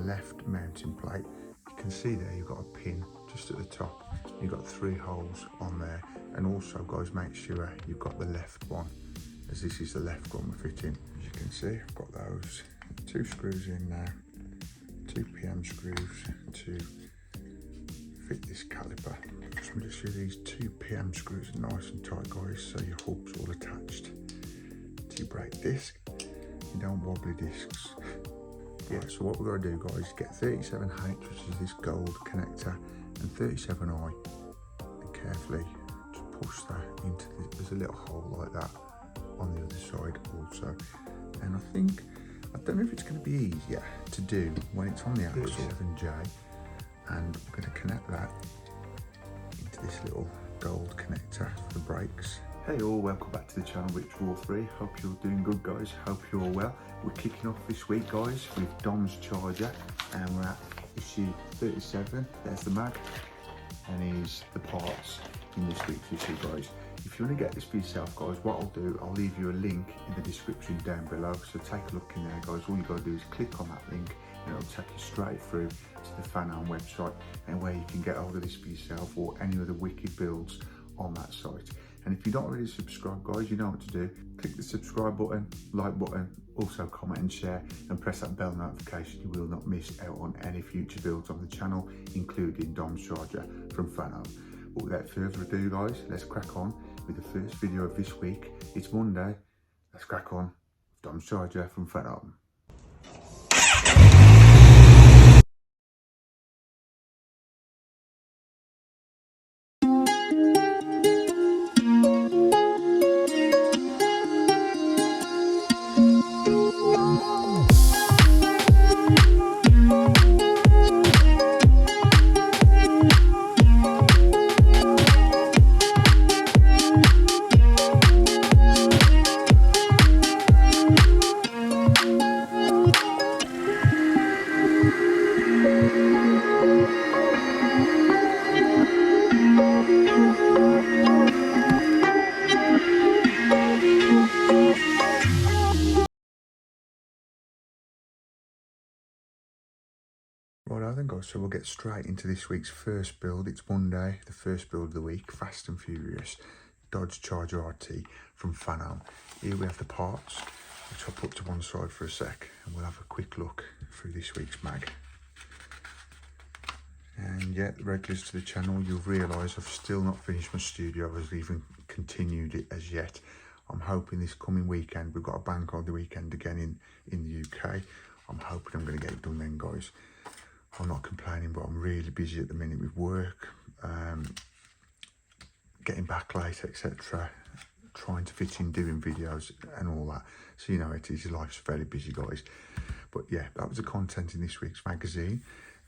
left mounting plate. You can see there you've got a pin just at the top. You've got 3 holes on there, and also guys, make sure you've got the left one, as this is the left one we're fitting. As you can see, I've got those 2 screws in now, 2 PM screws to fit this caliper. Just make sure these 2 PM screws are nice and tight guys, so your hub's all attached to your brake disc. You don't wobbly discs. Yeah, so what we're going to do guys is get 37H, which is this gold connector, and 37I, and carefully just push that into there's a little hole like that on the other side also. And I don't know if it's going to be easier to do when it's on the axle 37J, and we're going to connect that into this little gold connector for the brakes. Hey all, welcome back to the channel, Rich Raw 3. Hope you're doing good guys, hope you're all well. We're kicking off this week guys with Dom's charger, and we're at issue 37. There's the mag, and here's the parts in this week's issue guys. If you want to get this for yourself guys, what I'll do, I'll leave you a link in the description down below, so take a look in there guys. All you got to do is click on that link and it'll take you straight through to the Fanhome website, and where you can get hold of this for yourself or any other wicked builds on that site. And if you're not already subscribed guys, you know what to do. Click the subscribe button, like button, also comment and share, and press that bell notification. You will not miss out on any future builds on the channel, including Dom's charger from Fanhome. But without further ado guys, let's crack on with the first video of this week. It's Monday, let's crack on with Dom's charger from Fanhome. Right then guys, so we'll get straight into this week's first build. It's Monday, the first build of the week, Fast and Furious Dodge Charger RT from Fanhome. Here we have the parts, which I'll put to one side for a sec, and we'll have a quick look through this week's mag. And yeah, regulars to the channel, you'll realise I've still not finished my studio. I've even continued it as yet. I'm hoping this coming weekend, we've got a bank holiday weekend again in the UK. I'm hoping I'm going to get it done then guys. I'm not complaining, but I'm really busy at the minute with work, getting back late, etc. Trying to fit in doing videos and all that. So you know it is, life's very busy guys. But yeah, that was the content in this week's magazine,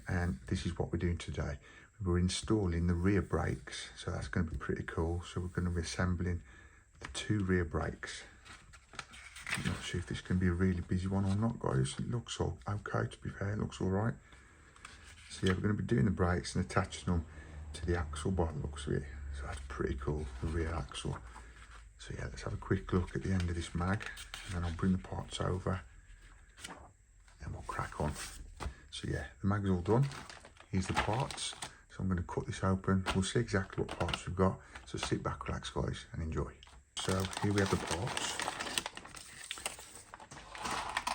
and this is what we're doing today. We're installing the rear brakes, so that's going to be pretty cool. So we're going to be assembling the 2 rear brakes. I'm not sure if this can be a really busy one or not guys. It looks all okay, to be fair, it looks all right. So yeah, we're going to be doing the brakes and attaching them to the axle by the looks of it. So that's pretty cool, the rear axle. So yeah, let's have a quick look at the end of this mag, and then I'll bring the parts over and we'll crack on. So yeah, the mag's all done. Here's the parts. So I'm going to cut this open. We'll see exactly what parts we've got. So sit back, relax guys, and enjoy. So here we have the parts.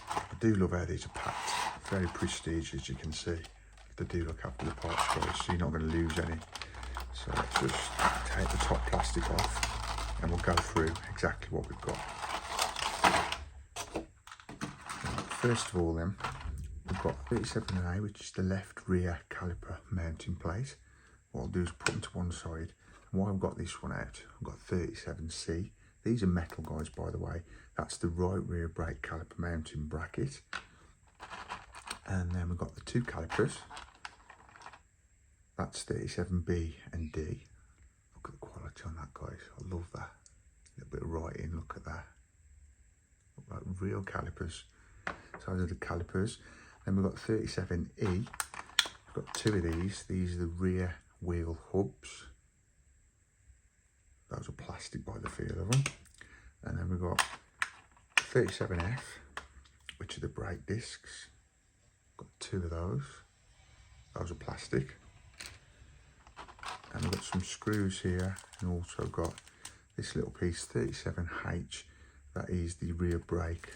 I do love how these are packed. Very prestige, as you can see. They do look after the parts guys, so you're not going to lose any. So let's just take the top plastic off and we'll go through exactly what we've got. First of all then, we've got 37A, which is the left rear caliper mounting plate. What I'll do is put them to one side, and while I've got this one out, I've got 37C. These are metal guys by the way. That's the right rear brake caliper mounting bracket. And then we've got the 2 calipers. That's 37B and D. Look at the quality on that guys, I love that. A little bit of writing, look at that. Look like real calipers. So those are the calipers. Then we've got 37E. We've got 2 of these. These are the rear wheel hubs. Those are plastic by the feel of them. And then we've got 37F, which are the brake discs. Got 2 of those. Those are plastic. And we've got some screws here, and also got this little piece, 37H, that is the rear brake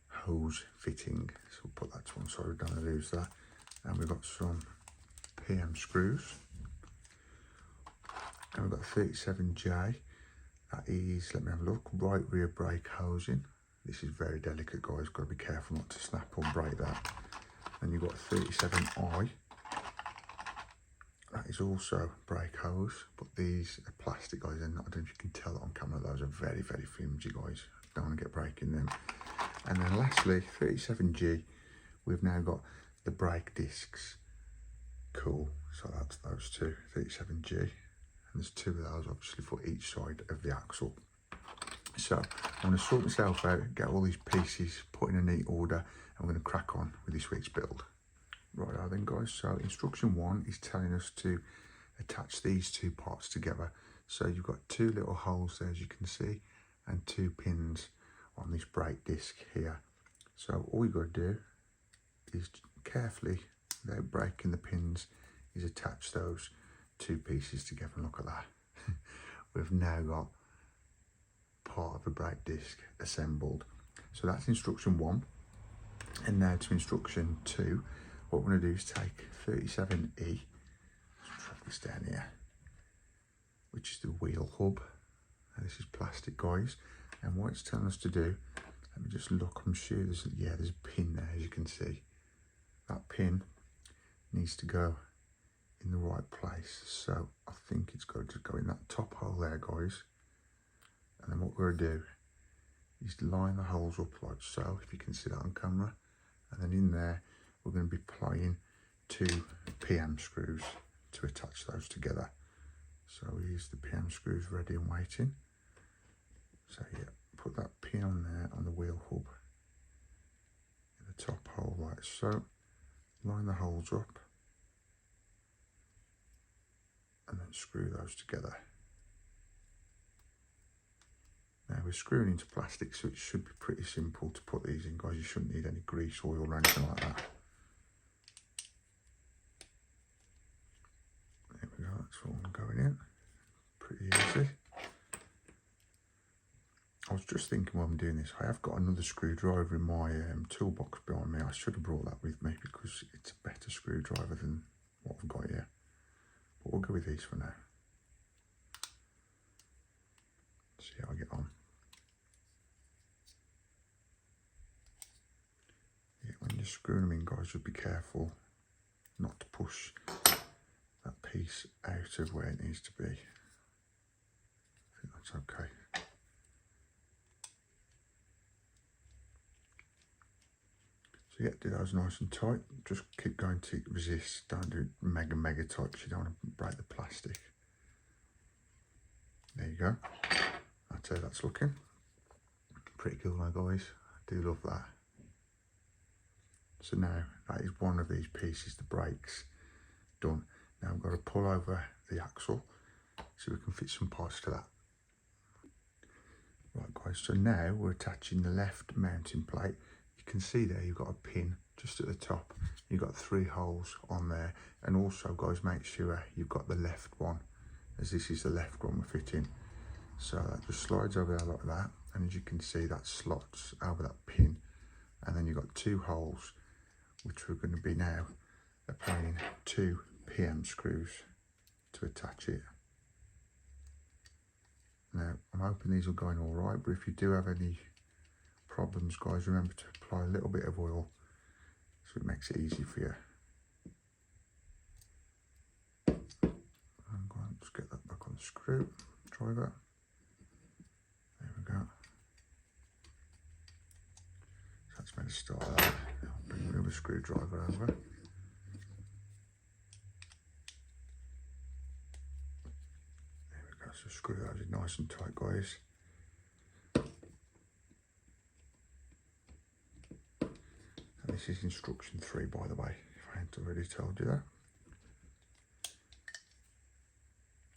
hose fitting. So we'll put that to one side, we don't want to lose that. And we've got some PM screws. And we've got 37J, that is, let me have a look, right rear brake housing. This is very delicate, guys, got to be careful not to snap or break that. And you've got 37I, that is also brake hose, but these are plastic, guys, and I don't know if you can tell that on camera, those are very, very flimsy, guys. Don't want to get breaking them. And then lastly, 37G, we've now got the brake discs. Cool, so that's those two, 37G. And there's 2 of those, obviously, for each side of the axle. So I'm going to sort myself out, get all these pieces put in a neat order, and we're going to crack on with this week's build. Right then, guys, so instruction 1 is telling us to attach these 2 parts together. So you've got 2 little holes there, as you can see, and 2 pins on this brake disc here. So all you've got to do is carefully, without breaking the pins, is attach those 2 pieces together. And look at that. We've now got part of the brake disc assembled. So that's instruction 1. And now to instruction 2. What we're going to do is take 37E, let's drop this down here, which is the wheel hub. And this is plastic, guys. And what it's telling us to do, let me just look, I'm sure there's a pin there, as you can see. That pin needs to go in the right place. So I think it's going to go in that top hole there, guys. And then what we're going to do is line the holes up like so, if you can see that on camera. And then in there, we're going to be applying 2 PM screws to attach those together. So here's the PM screws ready and waiting. So yeah, put that pin on there on the wheel hub in the top hole like so. Line the holes up and then screw those together. Now we're screwing into plastic, so it should be pretty simple to put these in, guys. You shouldn't need any grease, oil or anything like that. There we go, that's all going in. Pretty easy. I was just thinking while I'm doing this, I have got another screwdriver in my toolbox behind me. I should have brought that with me because it's a better screwdriver than what I've got here. But we'll go with these for now. See how I get on. Yeah, when you're screwing them in, guys, just be careful not to push that piece out of where it needs to be. I think that's okay. So yeah, do those nice and tight. Just keep going to resist. Don't do mega tight because you don't want to break the plastic. There you go. That's how that's looking. Pretty cool now, guys. I do love that. So now that is one of these pieces, the brakes, done. Now I've got to pull over the axle so we can fit some parts to that. Right, guys, so now we're attaching the left mounting plate. You can see there you've got a pin just at the top. You've got 3 holes on there. And also, guys, make sure you've got the left one, as this is the left one we're fitting. So that just slides over there like that. And as you can see, that slots over that pin. And then you've got 2 holes, which we're going to be now applying 2 PM screws to attach it. Now, I'm hoping these are going all right, but if you do have any problems, guys, remember to apply a little bit of oil so it makes it easy for you. I'm going to just get that back on the screw driver. There we go. So that's meant to start that. I'll bring the other screwdriver over. So screw those in nice and tight, guys. And this is instruction 3, by the way, if I hadn't already told you that.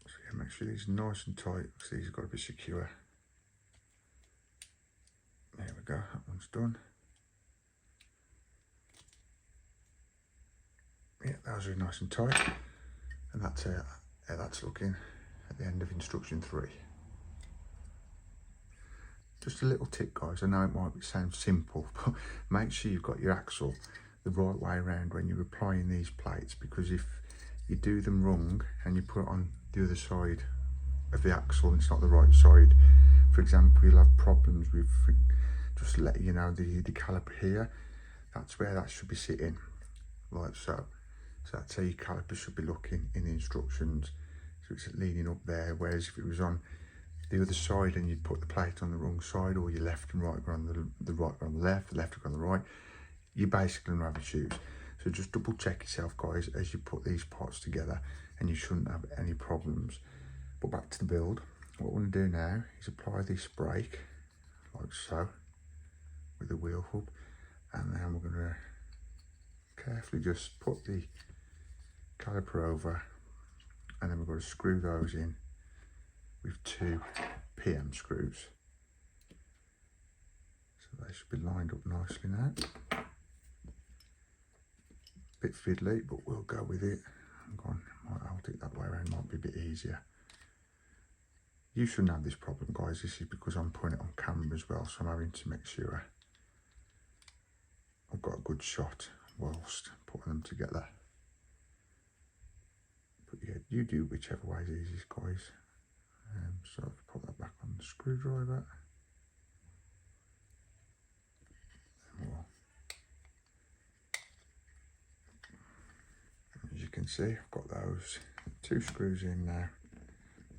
So yeah, make sure these are nice and tight, because these have got to be secure. There we go, that one's done. Yeah, those are nice and tight. And that's how that's looking at the end of instruction 3. Just a little tip, guys. I know it might sound simple, but make sure you've got your axle the right way around when you're applying these plates, because if you do them wrong and you put it on the other side of the axle and it's not the right side, for example, you'll have problems with, just to let you know, the caliper here, that's where that should be sitting, like so. So that's how your caliper should be looking in the instructions. So it's leaning up there, whereas if it was on the other side and you'd put the plate on the wrong side, or your left and right go on the right go on the left go on the right, you're basically gonna have issues. So just double check yourself, guys, as you put these parts together, and you shouldn't have any problems. But back to the build, what we're gonna do now is apply this brake, like so, with the wheel hub, and then we're gonna carefully just put the caliper over, and then we're going to screw those in with 2 PM screws. So they should be lined up nicely now. Bit fiddly, but we'll go with it. Hang on, I'll take that way around, might be a bit easier. You shouldn't have this problem, guys. This is because I'm putting it on camera as well, so I'm having to make sure I've got a good shot whilst putting them together. But yeah, you do whichever way is easiest, guys. So I've put that back on the screwdriver. As you can see, I've got those 2 screws in now,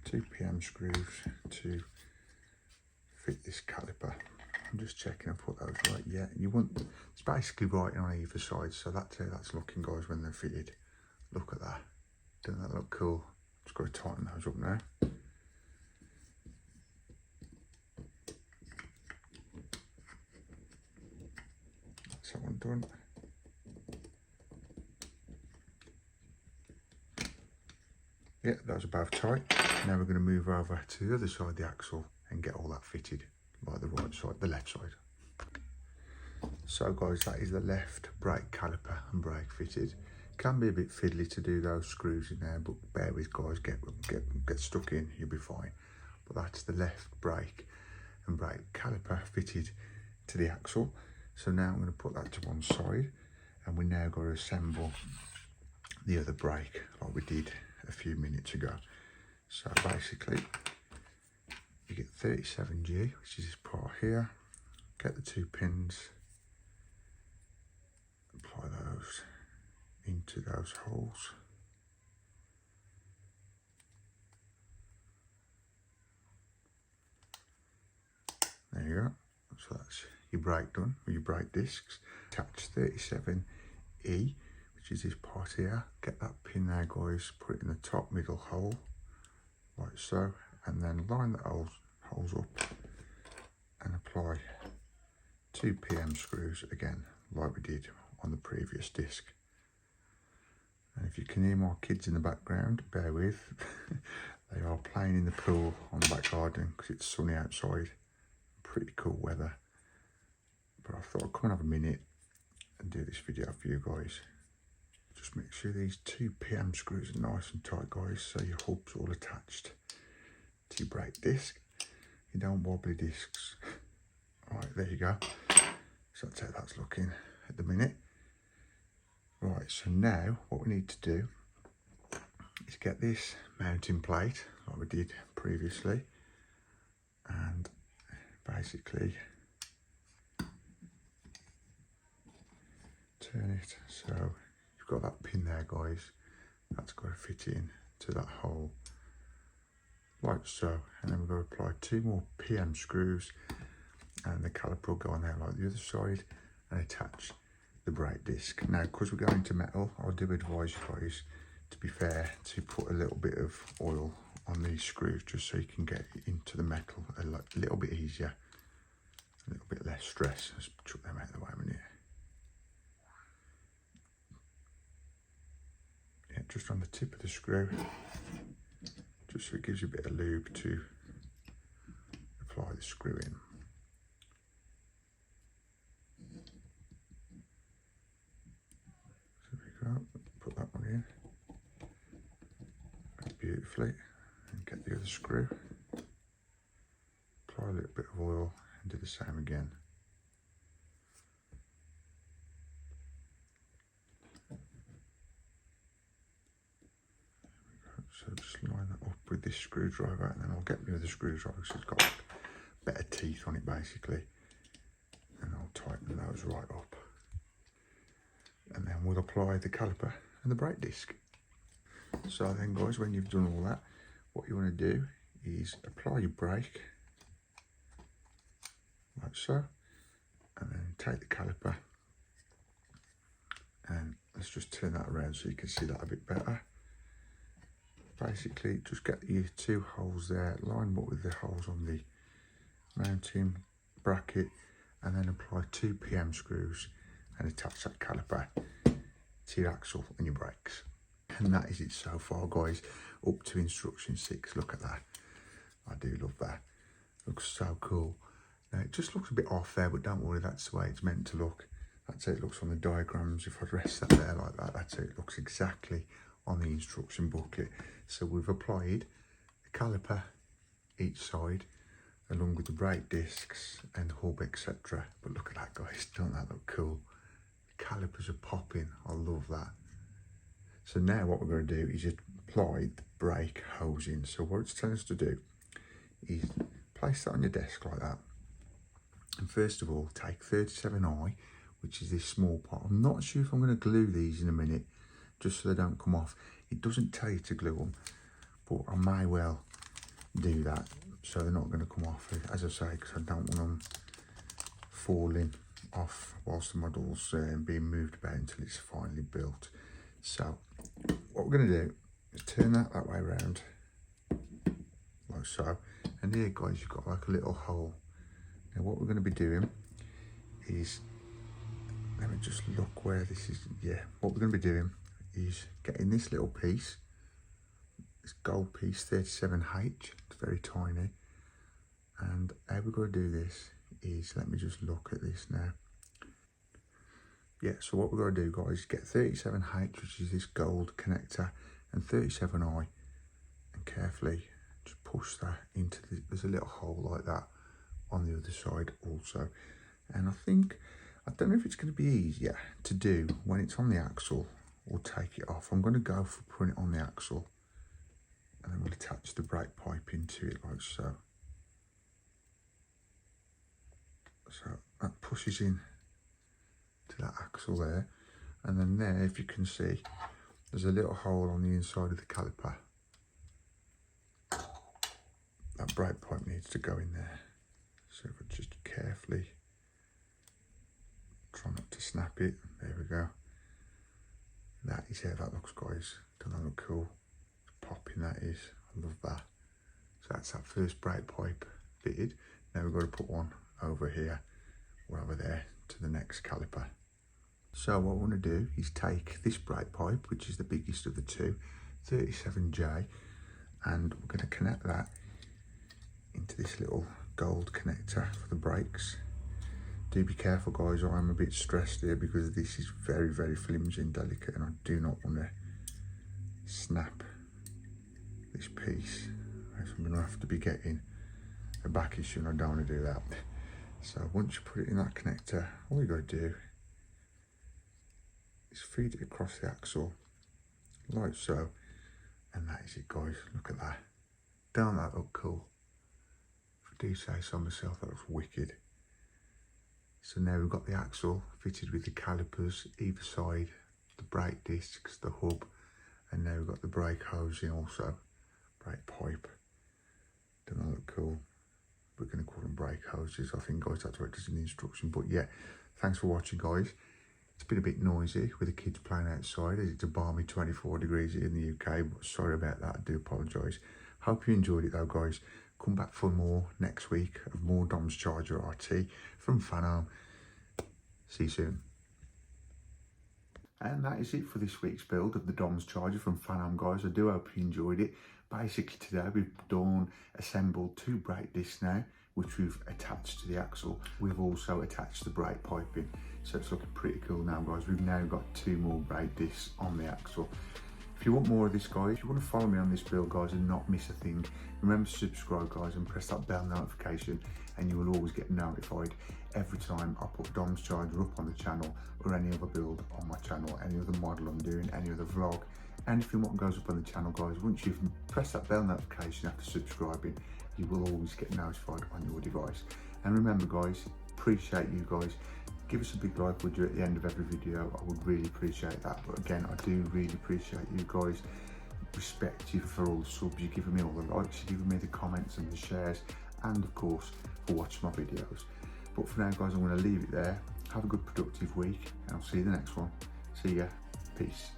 2 PM screws to fit this caliper. I'm just checking I've put those right. Yeah, you want, it's basically right on either side, so that's how that's looking, guys, when they're fitted. Look at that. Doesn't that look cool? Just got to tighten those up now. That's that one done. Yeah, those are both tight. Now we're going to move over to the other side of the axle and get all that fitted, like the right side, the left side. So guys, that is the left brake caliper and brake fitted. Can be a bit fiddly to do those screws in there, but bear with, guys, get stuck in, you'll be fine. But that's the left brake and brake caliper fitted to the axle. So now I'm going to put that to one side, and we're now going to assemble the other brake like we did a few minutes ago. So basically, you get 37G, which is this part here, get the 2 pins, apply those into those holes. There you go. So that's your brake done with your brake discs. Attach 37E, which is this part here. Get that pin there, guys, put it in the top middle hole, like so, and then line the holes up and apply 2 PM screws again, like we did on the previous disc. And if you can hear my kids in the background, bear with. They are playing in the pool on the back garden because it's sunny outside. Pretty cool weather. But I thought I'd come and have a minute and do this video for you guys. Just make sure these 2 PM screws are nice and tight, guys, so your hub's all attached to your brake disc. You don't wobbly discs. Right, there you go. So that's how that's looking at the minute. Right, so now what we need to do is get this mounting plate like we did previously, and basically turn it so you've got that pin there, guys. That's got to fit in to that hole like so, and then we're going to apply 2 more PM screws, and the caliper will go on there like the other side and attach the brake disc. Now, because we're going to metal, I do advise you guys, to be fair, to put a little bit of oil on these screws just so you can get into the metal a little bit easier, a little bit less stress. Let's chuck them out of the way a minute. Yeah, just on the tip of the screw, just so it gives you a bit of lube to apply the screw in. So there we go, put that carefully and get the other screw. Apply a little bit of oil and do the same again. So just line that up with this screwdriver, and then I'll get the other screwdriver because it's got better teeth on it basically, and I'll tighten those right up, and then we'll apply the caliper and the brake disc. So then guys, when you've done all that, what you want to do is apply your brake like so, and then take the caliper and let's just turn that around so you can see that a bit better. Basically just get your two holes there, line them up with the holes on the mounting bracket, and then apply 2 PM screws and attach that caliper to your axle and your brakes. And that is it so far guys, up to instruction 6. Look at that, I do love that, looks so cool. Now it just looks a bit off there, but don't worry, that's the way it's meant to look. That's how it looks on the diagrams. If I rest that there like that, that's how it looks exactly on the instruction booklet. So we've applied the caliper each side along with the brake discs and hub, etc. But look at that guys, don't that look cool? The calipers are popping, I love that. So now what we're going to do is just apply the brake hosing. So what it's telling us to do is place that on your desk like that, and first of all take 37I, which is this small part. I'm not sure if I'm going to glue these in a minute just so they don't come off. It doesn't tell you to glue them, but I may well do that so they're not going to come off, as I say, because I don't want them falling off whilst the model's being moved about until it's finally built. So what we're going to do is turn that way around like so, and here guys you've got like a little hole. Now what we're going to be doing is, let me just look where this is. Yeah, what we're going to be doing is getting this little piece, this gold piece 37H, it's very tiny, and how we're going to do this is, let me just look at this now. Yeah, so what we're going to do guys is get 37H, which is this gold connector, and 37I, and carefully just push that into the, there's a little hole like that on the other side also. And I don't know if it's going to be easier to do when it's on the axle or take it off. I'm going to go for putting it on the axle, and then we'll attach the brake pipe into it like so. So that pushes in to that axle there, and then there, if you can see, there's a little hole on the inside of the caliper. That brake pipe needs to go in there. So if I just carefully try not to snap it, there we go. That is how that looks guys, doesn't that look cool? Popping that is, I love that. So that's that first brake pipe fitted. Now we've got to put one over here or over there to the next caliper. So what I want to do is take this brake pipe, which is the biggest of the two, 37J, and we're going to connect that into this little gold connector for the brakes. Do be careful guys, I'm a bit stressed here because this is very, very flimsy and delicate, and I do not want to snap this piece. I'm going to have to be getting a back issue, and I don't want to do that. So once you put it in that connector, all you got to do is feed it across the axle like so, and that is it guys. Look at that, don't that look cool? If I do say so myself, that looks wicked. So now we've got the axle fitted with the calipers either side, the brake discs, the hub, and now we've got the brake hosing also, brake pipe. Don't that look cool? We're going to call them brake hoses, I think guys, that's what it is in the instruction. But yeah, thanks for watching guys. It's been a bit noisy with the kids playing outside as it's a balmy 24 degrees here in the UK, but sorry about that, I do apologise. Hope you enjoyed it though guys. Come back for more next week of more Dom's Charger RT from Fanhome. See you soon. And that is it for this week's build of the Dom's Charger from Fanhome guys. I do hope you enjoyed it. Basically today we've assembled 2 brake discs now, which we've attached to the axle. We've also attached the brake piping, so it's looking pretty cool now guys. We've now got 2 more brake discs on the axle. If If you want more of this, guys, if you want to follow me on this build, guys, and not miss a thing, remember to subscribe, guys, and press that bell notification, and you will always get notified every time I put Dom's charger up on the channel, or any other build on my channel, any other model I'm doing, any other vlog, anything what goes up on the channel, guys. Once you've pressed that bell notification after subscribing, you will always get notified on your device. And remember, guys, appreciate you guys. Give us a big like, would you, at the end of every video? I would really appreciate that. But again, I do really appreciate you guys. Respect you for all the subs, you're giving me all the likes, you're giving me the comments and the shares, and of course for watching my videos. But for now, guys, I'm going to leave it there. Have a good productive week, and I'll see you in the next one. See ya. Peace.